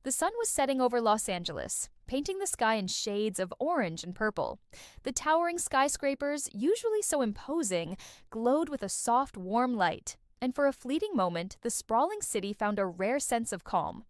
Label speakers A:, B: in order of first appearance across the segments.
A: The sun was setting over Los Angeles, painting the sky in shades of orange and purple. The towering skyscrapers, usually so imposing, glowed with a soft, warm light, and for a fleeting moment, the sprawling city found a rare sense of calm.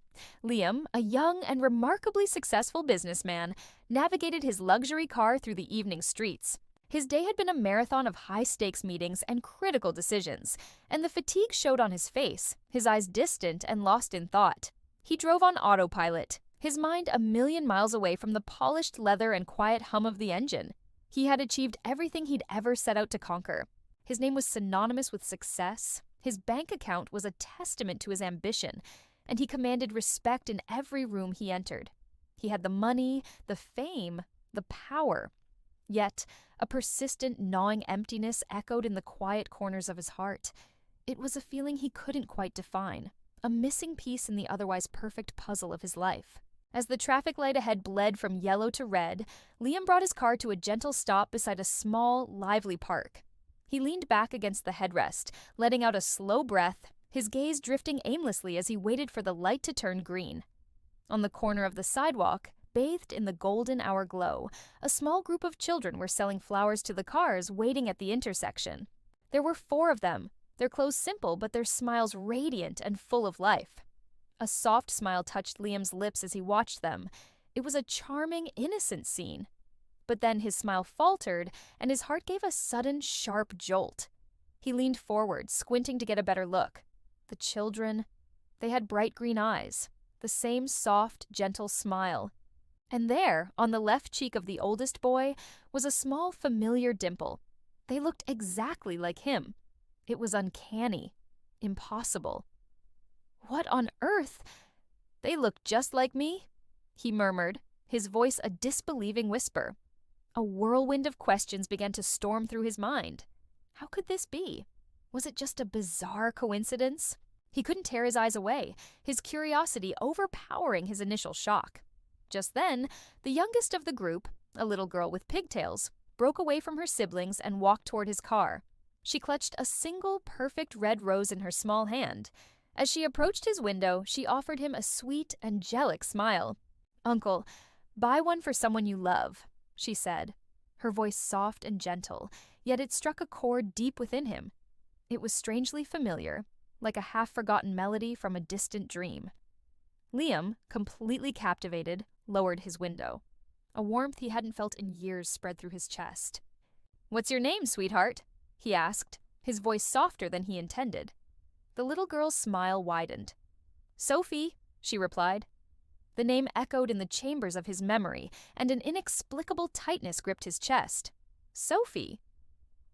A: Liam, a young and remarkably successful businessman, navigated his luxury car through the evening streets. His day had been a marathon of high-stakes meetings and critical decisions, and the fatigue showed on his face, his eyes distant and lost in thought. He drove on autopilot, his mind a million miles away from the polished leather and quiet hum of the engine. He had achieved everything he'd ever set out to conquer. His name was synonymous with success, his bank account was a testament to his ambition, and he commanded respect in every room he entered. He had the money, the fame, the power. Yet, a persistent, gnawing emptiness echoed in the quiet corners of his heart. It was a feeling he couldn't quite define, a missing piece in the otherwise perfect puzzle of his life. As the traffic light ahead bled from yellow to red, Liam brought his car to a gentle stop beside a small, lively park. He leaned back against the headrest, letting out a slow breath, his gaze drifting aimlessly as he waited for the light to turn green. On the corner of the sidewalk, bathed in the golden hour glow, a small group of children were selling flowers to the cars waiting at the intersection. There were 4 of them, their clothes simple but their smiles radiant and full of life. A soft smile touched Liam's lips as he watched them. It was a charming, innocent scene. But then his smile faltered, and his heart gave a sudden, sharp jolt. He leaned forward, squinting to get a better look. The children, they had bright green eyes, the same soft, gentle smile. And there, on the left cheek of the oldest boy, was a small, familiar dimple. They looked exactly like him. It was uncanny, impossible. What on earth? They look just like me, he murmured, his voice a disbelieving whisper. A whirlwind of questions began to storm through his mind. How could this be? Was it just a bizarre coincidence? He couldn't tear his eyes away, his curiosity overpowering his initial shock. Just then, the youngest of the group, a little girl with pigtails, broke away from her siblings and walked toward his car. She clutched a single perfect red rose in her small hand. As she approached his window, she offered him a sweet, angelic smile. "Uncle, buy one for someone you love," she said, her voice soft and gentle, yet it struck a chord deep within him. It was strangely familiar, like a half-forgotten melody from a distant dream. Liam, completely captivated, lowered his window. A warmth he hadn't felt in years spread through his chest. "What's your name, sweetheart?" he asked, his voice softer than he intended. The little girl's smile widened. "Sophie," she replied. The name echoed in the chambers of his memory, and an inexplicable tightness gripped his chest. Sophie?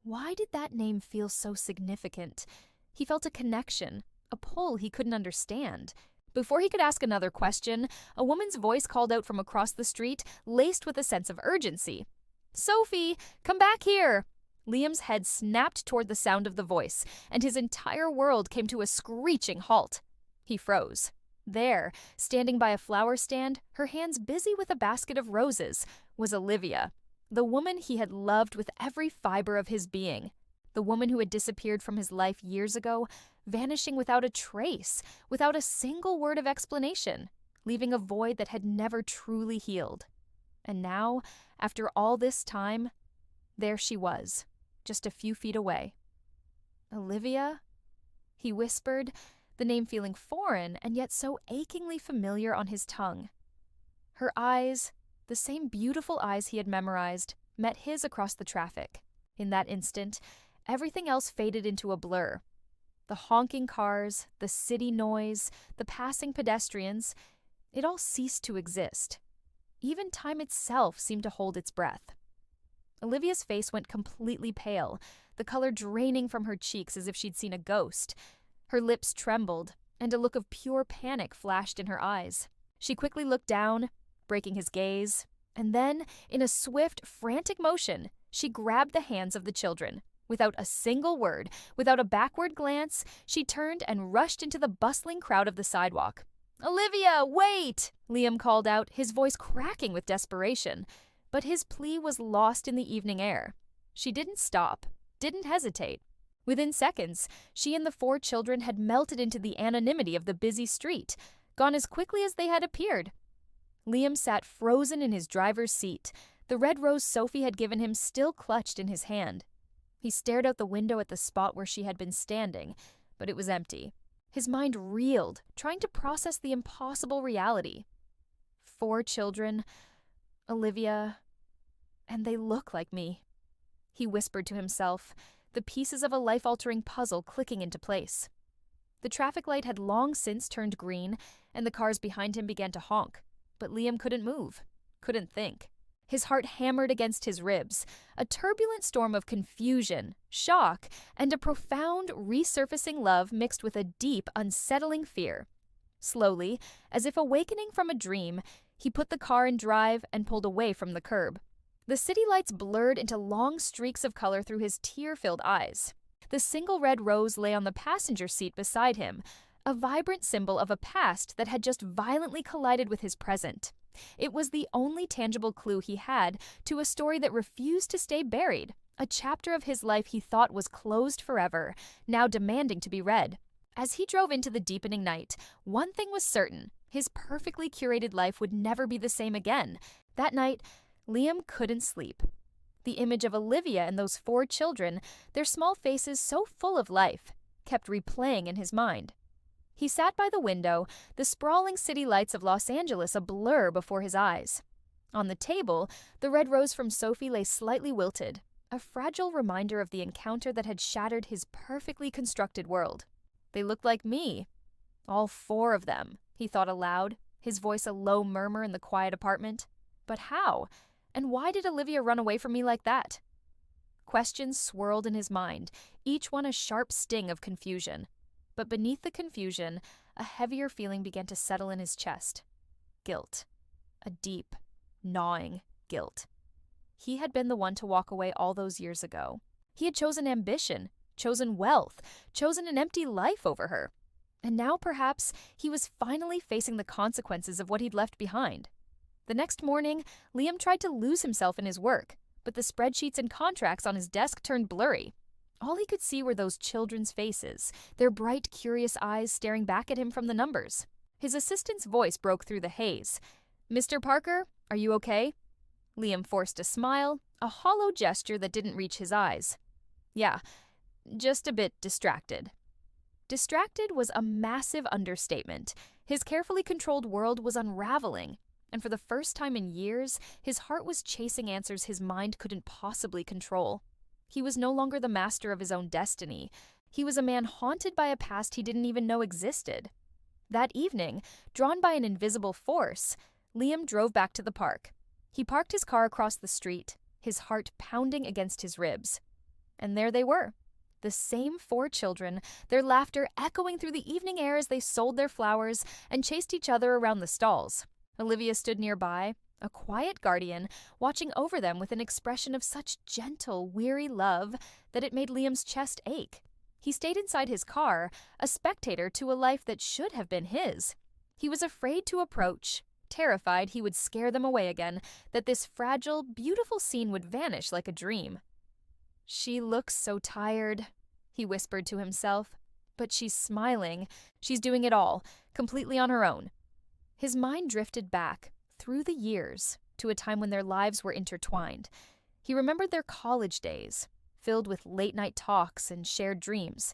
A: Why did that name feel so significant? He felt a connection, a pull he couldn't understand. Before he could ask another question, a woman's voice called out from across the street, laced with a sense of urgency. "Sophie, come back here!" Liam's head snapped toward the sound of the voice, and his entire world came to a screeching halt. He froze. There, standing by a flower stand, her hands busy with a basket of roses, was Olivia, the woman he had loved with every fiber of his being, the woman who had disappeared from his life years ago, vanishing without a trace, without a single word of explanation, leaving a void that had never truly healed. And now, after all this time, there she was, just a few feet away. "Olivia?" he whispered, the name feeling foreign and yet so achingly familiar on his tongue. Her eyes, the same beautiful eyes he had memorized, met his across the traffic. In that instant, everything else faded into a blur. The honking cars, the city noise, the passing pedestrians, it all ceased to exist. Even time itself seemed to hold its breath. Olivia's face went completely pale, the color draining from her cheeks as if she'd seen a ghost. Her lips trembled, and a look of pure panic flashed in her eyes. She quickly looked down, breaking his gaze, and then, in a swift, frantic motion, she grabbed the hands of the children. Without a single word, without a backward glance, she turned and rushed into the bustling crowd of the sidewalk. "Olivia, wait!" Liam called out, his voice cracking with desperation. But his plea was lost in the evening air. She didn't stop, didn't hesitate. Within seconds, she and the 4 children had melted into the anonymity of the busy street, gone as quickly as they had appeared. Liam sat frozen in his driver's seat, the red rose Sophie had given him still clutched in his hand. He stared out the window at the spot where she had been standing, but it was empty. His mind reeled, trying to process the impossible reality. 4 children, Olivia, and they look like me. He whispered to himself, the pieces of a life-altering puzzle clicking into place. The traffic light had long since turned green, and the cars behind him began to honk. But Liam couldn't move, couldn't think. His heart hammered against his ribs, a turbulent storm of confusion, shock, and a profound, resurfacing love mixed with a deep, unsettling fear. Slowly, as if awakening from a dream, he put the car in drive and pulled away from the curb. The city lights blurred into long streaks of color through his tear-filled eyes. The single red rose lay on the passenger seat beside him, a vibrant symbol of a past that had just violently collided with his present. It was the only tangible clue he had to a story that refused to stay buried, a chapter of his life he thought was closed forever, now demanding to be read. As he drove into the deepening night, one thing was certain: his perfectly curated life would never be the same again. That night, Liam couldn't sleep. The image of Olivia and those 4 children, their small faces so full of life, kept replaying in his mind. He sat by the window, the sprawling city lights of Los Angeles a blur before his eyes. On the table, the red rose from Sophie lay slightly wilted, a fragile reminder of the encounter that had shattered his perfectly constructed world. They looked like me. All 4 of them, he thought aloud, his voice a low murmur in the quiet apartment. But how? And why did Olivia run away from me like that? Questions swirled in his mind, each one a sharp sting of confusion. But beneath the confusion, a heavier feeling began to settle in his chest. Guilt. A deep, gnawing guilt. He had been the one to walk away all those years ago. He had chosen ambition, chosen wealth, chosen an empty life over her. And now perhaps he was finally facing the consequences of what he'd left behind. The next morning, Liam tried to lose himself in his work, but the spreadsheets and contracts on his desk turned blurry. All he could see were those children's faces, their bright, curious eyes staring back at him from the numbers. His assistant's voice broke through the haze. "Mr. Parker, are you okay?" Liam forced a smile, a hollow gesture that didn't reach his eyes. "Yeah, just a bit distracted." Distracted was a massive understatement. His carefully controlled world was unraveling, and for the first time in years, his heart was chasing answers his mind couldn't possibly control. He was no longer the master of his own destiny. He was a man haunted by a past he didn't even know existed. That evening, drawn by an invisible force, Liam drove back to the park. He parked his car across the street, his heart pounding against his ribs. And there they were, the same 4 children, their laughter echoing through the evening air as they sold their flowers and chased each other around the stalls. Olivia stood nearby, a quiet guardian, watching over them with an expression of such gentle, weary love that it made Liam's chest ache. He stayed inside his car, a spectator to a life that should have been his. He was afraid to approach, terrified he would scare them away again, that this fragile, beautiful scene would vanish like a dream. "She looks so tired," he whispered to himself. "But she's smiling. She's doing it all, completely on her own." His mind drifted back, through the years, to a time when their lives were intertwined. He remembered their college days, filled with late-night talks and shared dreams.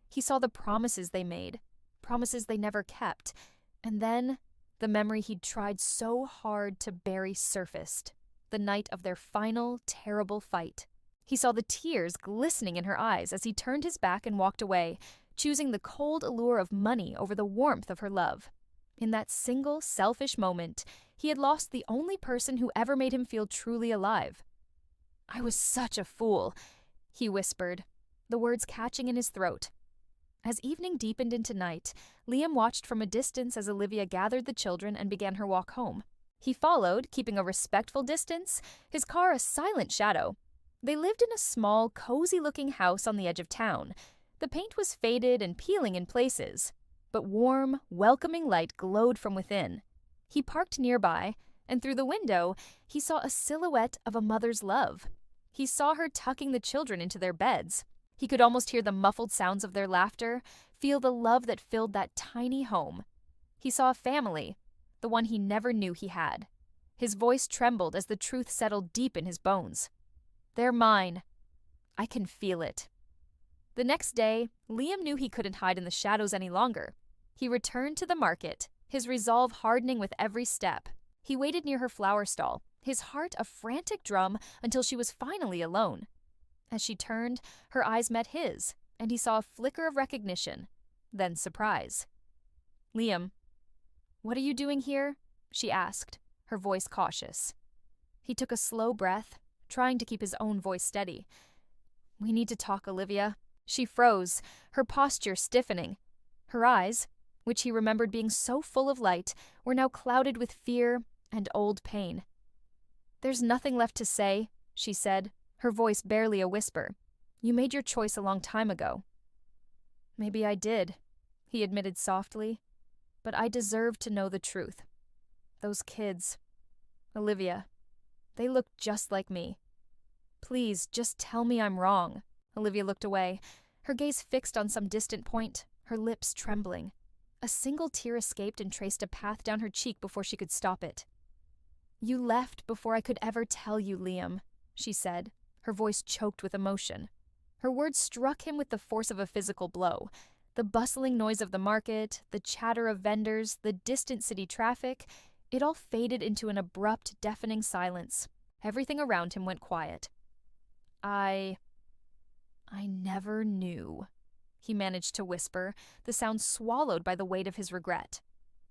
A: He saw the promises they made, promises they never kept, and then the memory he'd tried so hard to bury surfaced, the night of their final, terrible fight. He saw the tears glistening in her eyes as he turned his back and walked away, choosing the cold allure of money over the warmth of her love. In that single, selfish moment, he had lost the only person who ever made him feel truly alive. "I was such a fool," he whispered, the words catching in his throat. As evening deepened into night, Liam watched from a distance as Olivia gathered the children and began her walk home. He followed, keeping a respectful distance, his car a silent shadow. They lived in a small, cozy-looking house on the edge of town. The paint was faded and peeling in places, but warm, welcoming light glowed from within. He parked nearby, and through the window, he saw a silhouette of a mother's love. He saw her tucking the children into their beds. He could almost hear the muffled sounds of their laughter, feel the love that filled that tiny home. He saw a family, the one he never knew he had. His voice trembled as the truth settled deep in his bones. "They're mine. I can feel it." The next day, Liam knew he couldn't hide in the shadows any longer. He returned to the market, his resolve hardening with every step. He waited near her flower stall, his heart a frantic drum until she was finally alone. As she turned, her eyes met his, and he saw a flicker of recognition, then surprise. "Liam, what are you doing here?" she asked, her voice cautious. He took a slow breath, trying to keep his own voice steady. "We need to talk, Olivia." She froze, her posture stiffening. Her eyes, which he remembered being so full of light, were now clouded with fear and old pain. "There's nothing left to say," she said, her voice barely a whisper. "You made your choice a long time ago." "Maybe I did," he admitted softly, "but I deserve to know the truth. Those kids, Olivia, they look just like me. Please, just tell me I'm wrong." Olivia looked away, her gaze fixed on some distant point, her lips trembling. A single tear escaped and traced a path down her cheek before she could stop it. "You left before I could ever tell you, Liam," she said, her voice choked with emotion. Her words struck him with the force of a physical blow. The bustling noise of the market, the chatter of vendors, the distant city traffic, it all faded into an abrupt, deafening silence. Everything around him went quiet. I never knew," he managed to whisper, the sound swallowed by the weight of his regret.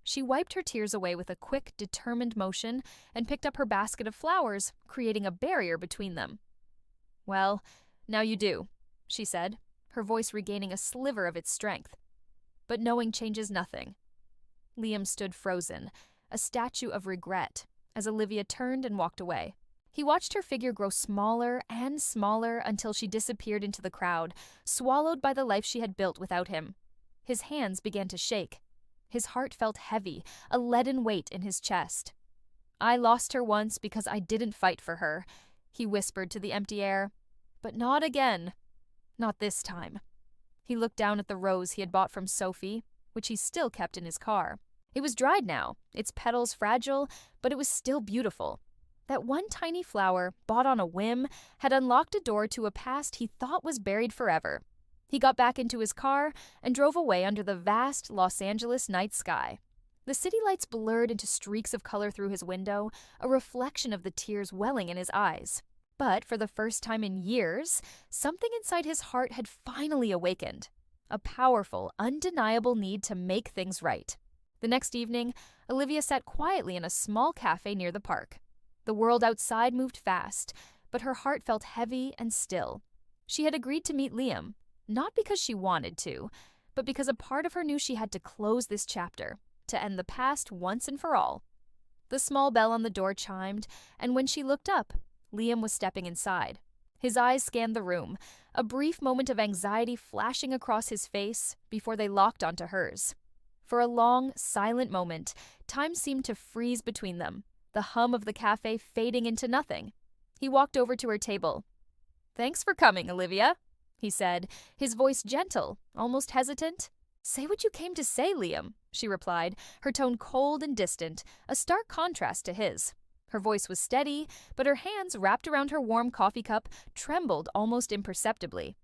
A: She wiped her tears away with a quick, determined motion and picked up her basket of flowers, creating a barrier between them. "Well, now you do," she said, her voice regaining a sliver of its strength. "But knowing changes nothing." Liam stood frozen, a statue of regret, as Olivia turned and walked away. He watched her figure grow smaller and smaller until she disappeared into the crowd, swallowed by the life she had built without him. His hands began to shake. His heart felt heavy, a leaden weight in his chest. "I lost her once because I didn't fight for her," he whispered to the empty air. "But not again. Not this time." He looked down at the rose he had bought from Sophie, which he still kept in his car. It was dried now, its petals fragile, but it was still beautiful. That one tiny flower, bought on a whim, had unlocked a door to a past he thought was buried forever. He got back into his car and drove away under the vast Los Angeles night sky. The city lights blurred into streaks of color through his window, a reflection of the tears welling in his eyes. But for the first time in years, something inside his heart had finally awakened. A powerful, undeniable need to make things right. The next evening, Olivia sat quietly in a small cafe near the park. The world outside moved fast, but her heart felt heavy and still. She had agreed to meet Liam, not because she wanted to, but because a part of her knew she had to close this chapter, to end the past once and for all. The small bell on the door chimed, and when she looked up, Liam was stepping inside. His eyes scanned the room, a brief moment of anxiety flashing across his face before they locked onto hers. For a long, silent moment, time seemed to freeze between them, the hum of the cafe fading into nothing. He walked over to her table. "Thanks for coming, Olivia," he said, his voice gentle, almost hesitant. "Say what you came to say, Liam," she replied, her tone cold and distant, a stark contrast to his. Her voice was steady, but her hands, wrapped around her warm coffee cup, trembled almost imperceptibly.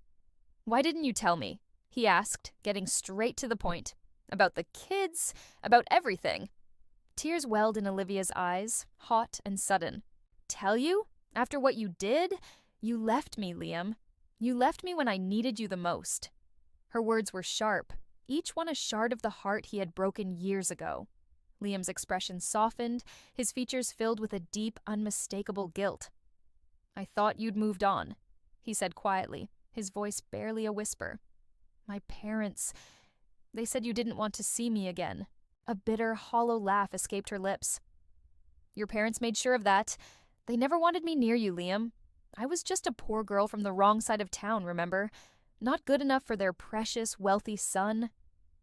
A: "Why didn't you tell me?" he asked, getting straight to the point. "About the kids, about everything." Tears welled in Olivia's eyes, hot and sudden. "Tell you? After what you did? You left me, Liam. You left me when I needed you the most." Her words were sharp, each one a shard of the heart he had broken years ago. Liam's expression softened, his features filled with a deep, unmistakable guilt. "I thought you'd moved on," he said quietly, his voice barely a whisper. "My parents, they said you didn't want to see me again." A bitter, hollow laugh escaped her lips. "Your parents made sure of that. They never wanted me near you, Liam. I was just a poor girl from the wrong side of town, remember? Not good enough for their precious, wealthy son."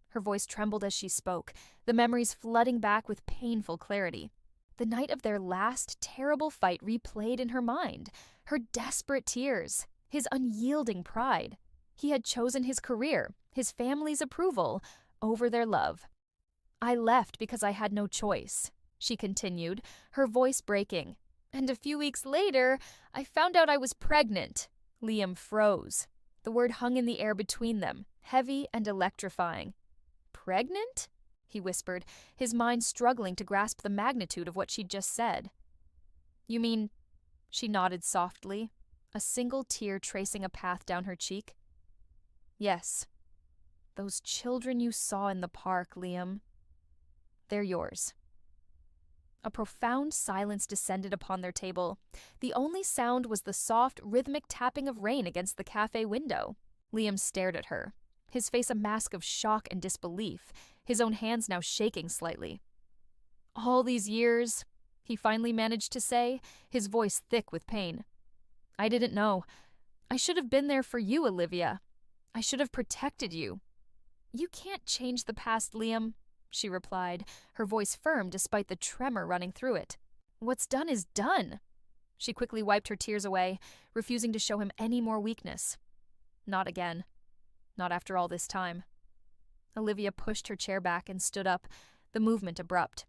A: Her voice trembled as she spoke, the memories flooding back with painful clarity. The night of their last, terrible fight replayed in her mind. Her desperate tears, his unyielding pride. He had chosen his career, his family's approval, over their love. I left because I had no choice, she continued, her voice breaking. And a few weeks later, I found out I was pregnant. Liam froze. The word hung in the air between them, heavy and electrifying. Pregnant? He whispered, his mind struggling to grasp the magnitude of what she'd just said. You mean... She nodded softly, a single tear tracing a path down her cheek. Yes. Those children you saw in the park, Liam. They're yours. A profound silence descended upon their table. The only sound was the soft, rhythmic tapping of rain against the cafe window. Liam stared at her, his face a mask of shock and disbelief, his own hands now shaking slightly. All these years, he finally managed to say, his voice thick with pain. I didn't know. I should have been there for you, Olivia. I should have protected you. You can't change the past, Liam, she replied, her voice firm despite the tremor running through it. What's done is done. She quickly wiped her tears away, refusing to show him any more weakness. Not again. Not after all this time. Olivia pushed her chair back and stood up, the movement abrupt.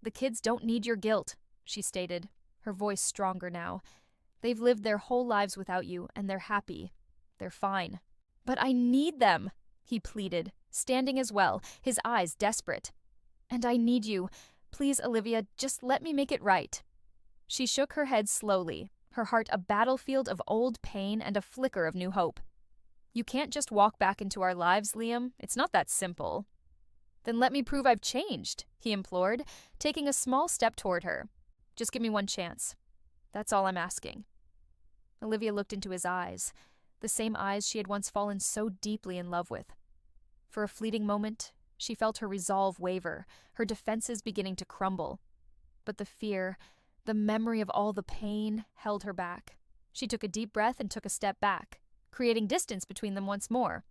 A: The kids don't need your guilt, she stated, her voice stronger now. They've lived their whole lives without you, and they're happy. They're fine. But I need them, he pleaded, standing as well, his eyes desperate. And I need you. Please, Olivia, just let me make it right. She shook her head slowly, her heart a battlefield of old pain and a flicker of new hope. You can't just walk back into our lives, Liam. It's not that simple. Then let me prove I've changed, he implored, taking a small step toward her. Just give me one chance. That's all I'm asking. Olivia looked into his eyes, the same eyes she had once fallen so deeply in love with. For a fleeting moment, she felt her resolve waver, her defenses beginning to crumble. But the fear, the memory of all the pain, held her back. She took a deep breath and took a step back, creating distance between them once more.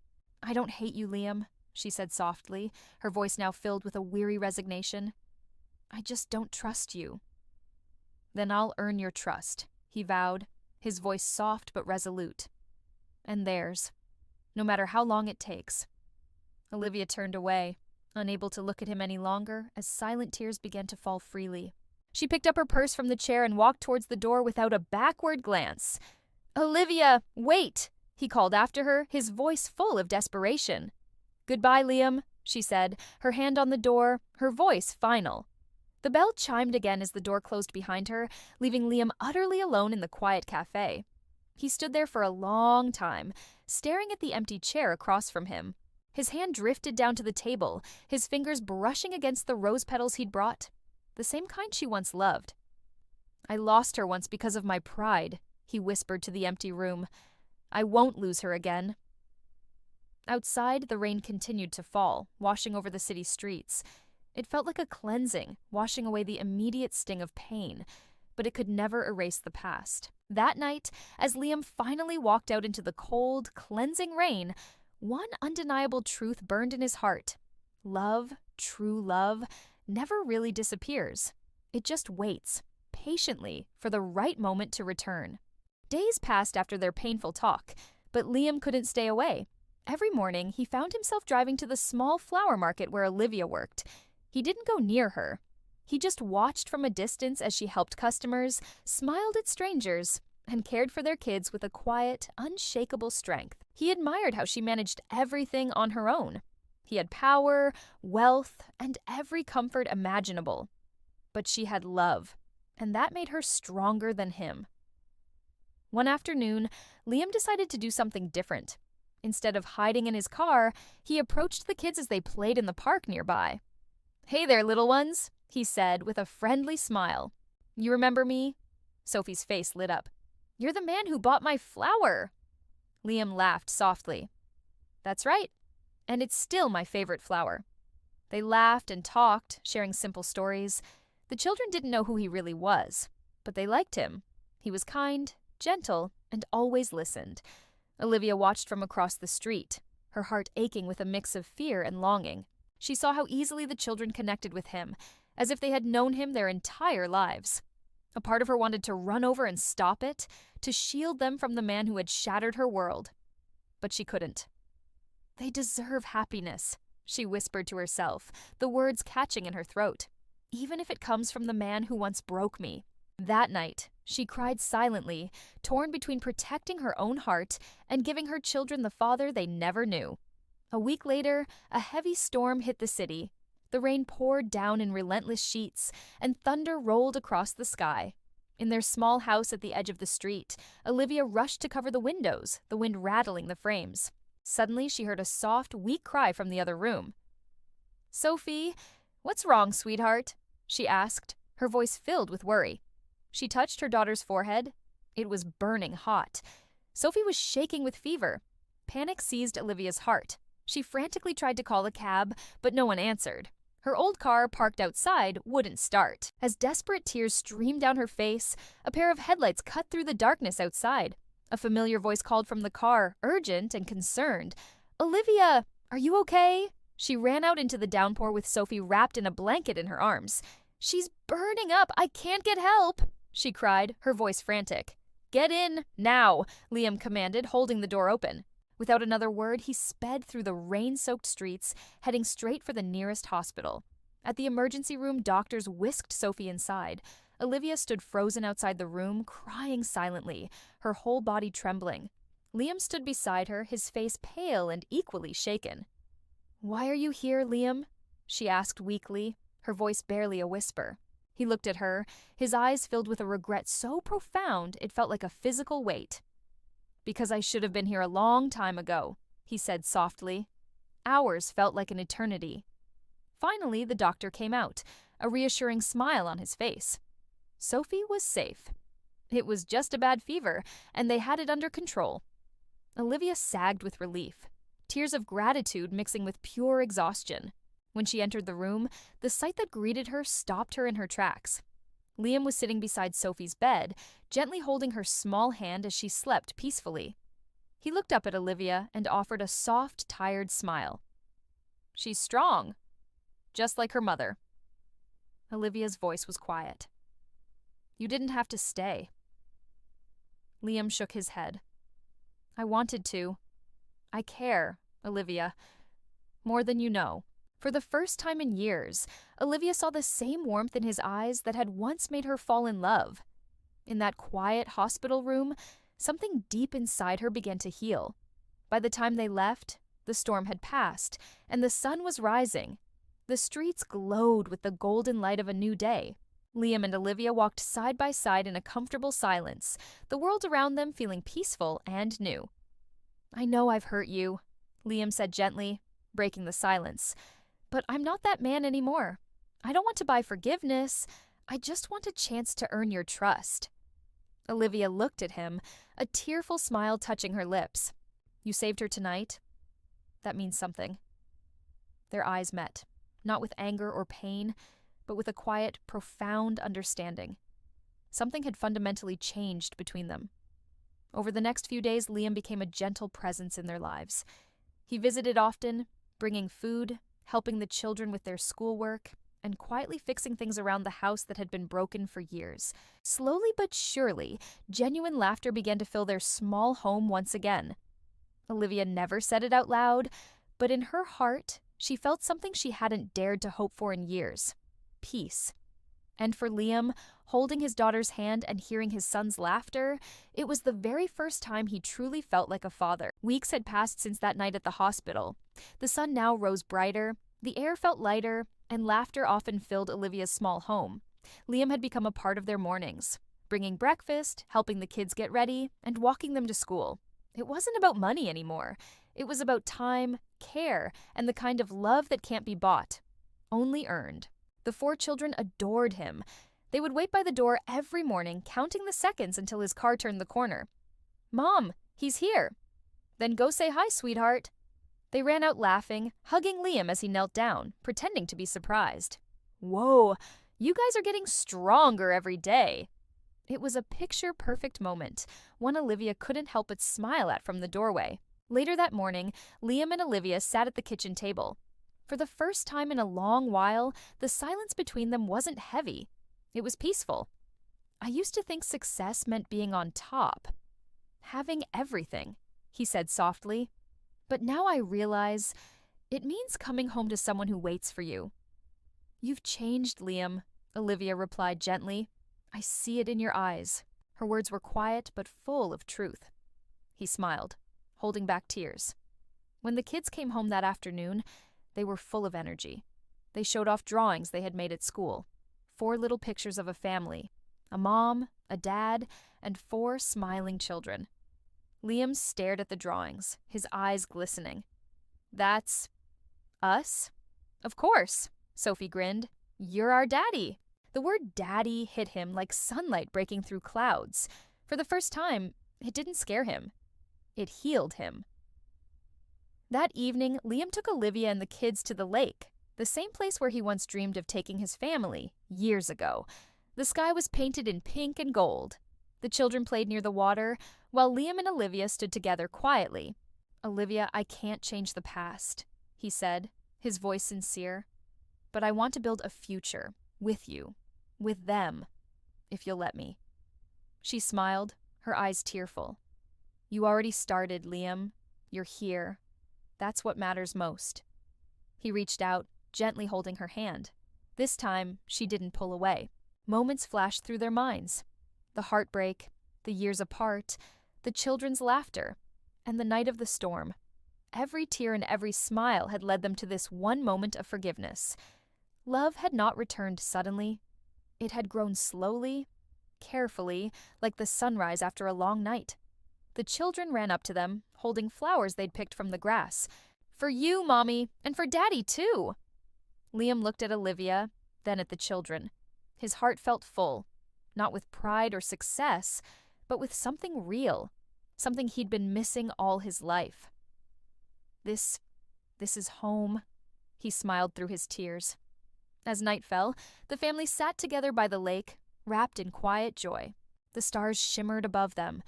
A: I don't hate you, Liam, she said softly, her voice now filled with a weary resignation. I just don't trust you. Then I'll earn your trust, he vowed, his voice soft but resolute. And theirs, no matter how long it takes. Olivia turned away, unable to look at him any longer as silent tears began to fall freely. She picked up her purse from the chair and walked towards the door without a backward glance. Olivia, wait, he called after her, his voice full of desperation. Goodbye, Liam, she said, her hand on the door, her voice final. The bell chimed again as the door closed behind her, leaving Liam utterly alone in the quiet cafe. He stood there for a long time, staring at the empty chair across from him. His hand drifted down to the table, his fingers brushing against the rose petals he'd brought, the same kind she once loved. I lost her once because of my pride, he whispered to the empty room. I won't lose her again. Outside, the rain continued to fall, washing over the city streets. It felt like a cleansing, washing away the immediate sting of pain, but it could never erase the past. That night, as Liam finally walked out into the cold, cleansing rain, one undeniable truth burned in his heart. Love, true love, never really disappears. It just waits, patiently, for the right moment to return. Days passed after their painful talk, but Liam couldn't stay away. Every morning, he found himself driving to the small flower market where Olivia worked. He didn't go near her. He just watched from a distance as she helped customers, smiled at strangers, and cared for their kids with a quiet, unshakable strength. He admired how she managed everything on her own. He had power, wealth, and every comfort imaginable. But she had love, and that made her stronger than him. One afternoon, Liam decided to do something different. Instead of hiding in his car, he approached the kids as they played in the park nearby. Hey there, little ones, he said with a friendly smile. You remember me? Sophie's face lit up. You're the man who bought my flower. Liam laughed softly. That's right, and it's still my favorite flower. They laughed and talked, sharing simple stories. The children didn't know who he really was, but they liked him. He was kind, gentle, and always listened. Olivia watched from across the street, her heart aching with a mix of fear and longing. She saw how easily the children connected with him, as if they had known him their entire lives. A part of her wanted to run over and stop it, to shield them from the man who had shattered her world. But she couldn't. They deserve happiness, she whispered to herself, the words catching in her throat. Even if it comes from the man who once broke me. That night, she cried silently, torn between protecting her own heart and giving her children the father they never knew. A week later, a heavy storm hit the city. The rain poured down in relentless sheets, and thunder rolled across the sky. In their small house at the edge of the street, Olivia rushed to cover the windows, the wind rattling the frames. Suddenly, she heard a soft, weak cry from the other room. "Sophie, what's wrong, sweetheart?" she asked, her voice filled with worry. She touched her daughter's forehead. It was burning hot. Sophie was shaking with fever. Panic seized Olivia's heart. She frantically tried to call a cab, but no one answered. Her old car, parked outside, wouldn't start. As desperate tears streamed down her face, a pair of headlights cut through the darkness outside. A familiar voice called from the car, urgent and concerned. "Olivia, are you okay?" She ran out into the downpour with Sophie wrapped in a blanket in her arms. "She's burning up. I can't get help," she cried, her voice frantic. "Get in, now," Liam commanded, holding the door open. Without another word, he sped through the rain-soaked streets, heading straight for the nearest hospital. At the emergency room, doctors whisked Sophie inside. Olivia stood frozen outside the room, crying silently, her whole body trembling. Liam stood beside her, his face pale and equally shaken. "Why are you here, Liam?" she asked weakly, her voice barely a whisper. He looked at her, his eyes filled with a regret so profound it felt like a physical weight. "Because I should have been here a long time ago," he said softly. Hours felt like an eternity. Finally, the doctor came out, a reassuring smile on his face. Sophie was safe. It was just a bad fever, and they had it under control. Olivia sagged with relief, tears of gratitude mixing with pure exhaustion. When she entered the room, the sight that greeted her stopped her in her tracks. Liam was sitting beside Sophie's bed, gently holding her small hand as she slept peacefully. He looked up at Olivia and offered a soft, tired smile. "She's strong, just like her mother." Olivia's voice was quiet. "You didn't have to stay." Liam shook his head. "I wanted to. I care, Olivia, more than you know." For the first time in years, Olivia saw the same warmth in his eyes that had once made her fall in love. In that quiet hospital room, something deep inside her began to heal. By the time they left, the storm had passed, and the sun was rising. The streets glowed with the golden light of a new day. Liam and Olivia walked side by side in a comfortable silence, the world around them feeling peaceful and new. "I know I've hurt you," Liam said gently, breaking the silence. "But I'm not that man anymore. I don't want to buy forgiveness. I just want a chance to earn your trust." Olivia looked at him, a tearful smile touching her lips. "You saved her tonight? That means something." Their eyes met, not with anger or pain, but with a quiet, profound understanding. Something had fundamentally changed between them. Over the next few days, Liam became a gentle presence in their lives. He visited often, bringing food, helping the children with their schoolwork, and quietly fixing things around the house that had been broken for years. Slowly but surely, genuine laughter began to fill their small home once again. Olivia never said it out loud, but in her heart, she felt something she hadn't dared to hope for in years: peace. And for Liam, holding his daughter's hand and hearing his son's laughter, it was the very first time he truly felt like a father. Weeks had passed since that night at the hospital. The sun now rose brighter, the air felt lighter, and laughter often filled Olivia's small home. Liam had become a part of their mornings, bringing breakfast, helping the kids get ready, and walking them to school. It wasn't about money anymore. It was about time, care, and the kind of love that can't be bought, only earned. The 4 children adored him. They would wait by the door every morning, counting the seconds until his car turned the corner. "Mom, he's here." "Then go say hi, sweetheart." They ran out laughing, hugging Liam as he knelt down, pretending to be surprised. "Whoa, you guys are getting stronger every day." It was a picture-perfect moment, one Olivia couldn't help but smile at from the doorway. Later that morning, Liam and Olivia sat at the kitchen table. For the first time in a long while, the silence between them wasn't heavy. It was peaceful. "I used to think success meant being on top, having everything," he said softly. "But now I realize It means coming home to someone who waits for you. You've changed, Liam, Olivia replied gently. I see it in your eyes. Her words were quiet but full of truth. He smiled, holding back tears. When the kids came home that afternoon, they were full of energy. They showed off drawings they had made at school. 4 little pictures of a family, a mom, a dad, and 4 smiling children. Liam stared at the drawings, his eyes glistening. That's us? Of course, Sophie grinned. You're our daddy. The word daddy hit him like sunlight breaking through clouds. For the first time, it didn't scare him. It healed him. That evening, Liam took Olivia and the kids to the lake, the same place where he once dreamed of taking his family, years ago. The sky was painted in pink and gold. The children played near the water, while Liam and Olivia stood together quietly. Olivia, I can't change the past, he said, his voice sincere. But I want to build a future, with you, with them, if you'll let me. She smiled, her eyes tearful. You already started, Liam. You're here. That's what matters most. He reached out, gently holding her hand. This time, she didn't pull away. Moments flashed through their minds. The heartbreak, the years apart, the children's laughter, and the night of the storm. Every tear and every smile had led them to this one moment of forgiveness. Love had not returned suddenly. It had grown slowly, carefully, like the sunrise after a long night. The children ran up to them, holding flowers they'd picked from the grass. For you, Mommy, and for Daddy, too. Liam looked at Olivia, then at the children. His heart felt full, not with pride or success, but with something real, something he'd been missing all his life. This is home, he smiled through his tears. As night fell, the family sat together by the lake, wrapped in quiet joy. The stars shimmered above them,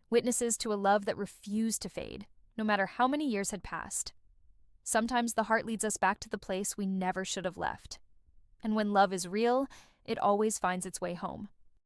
A: witnesses to a love that refused to fade, no matter how many years had passed. Sometimes the heart leads us back to the place we never should have left. And when love is real, it always finds its way home.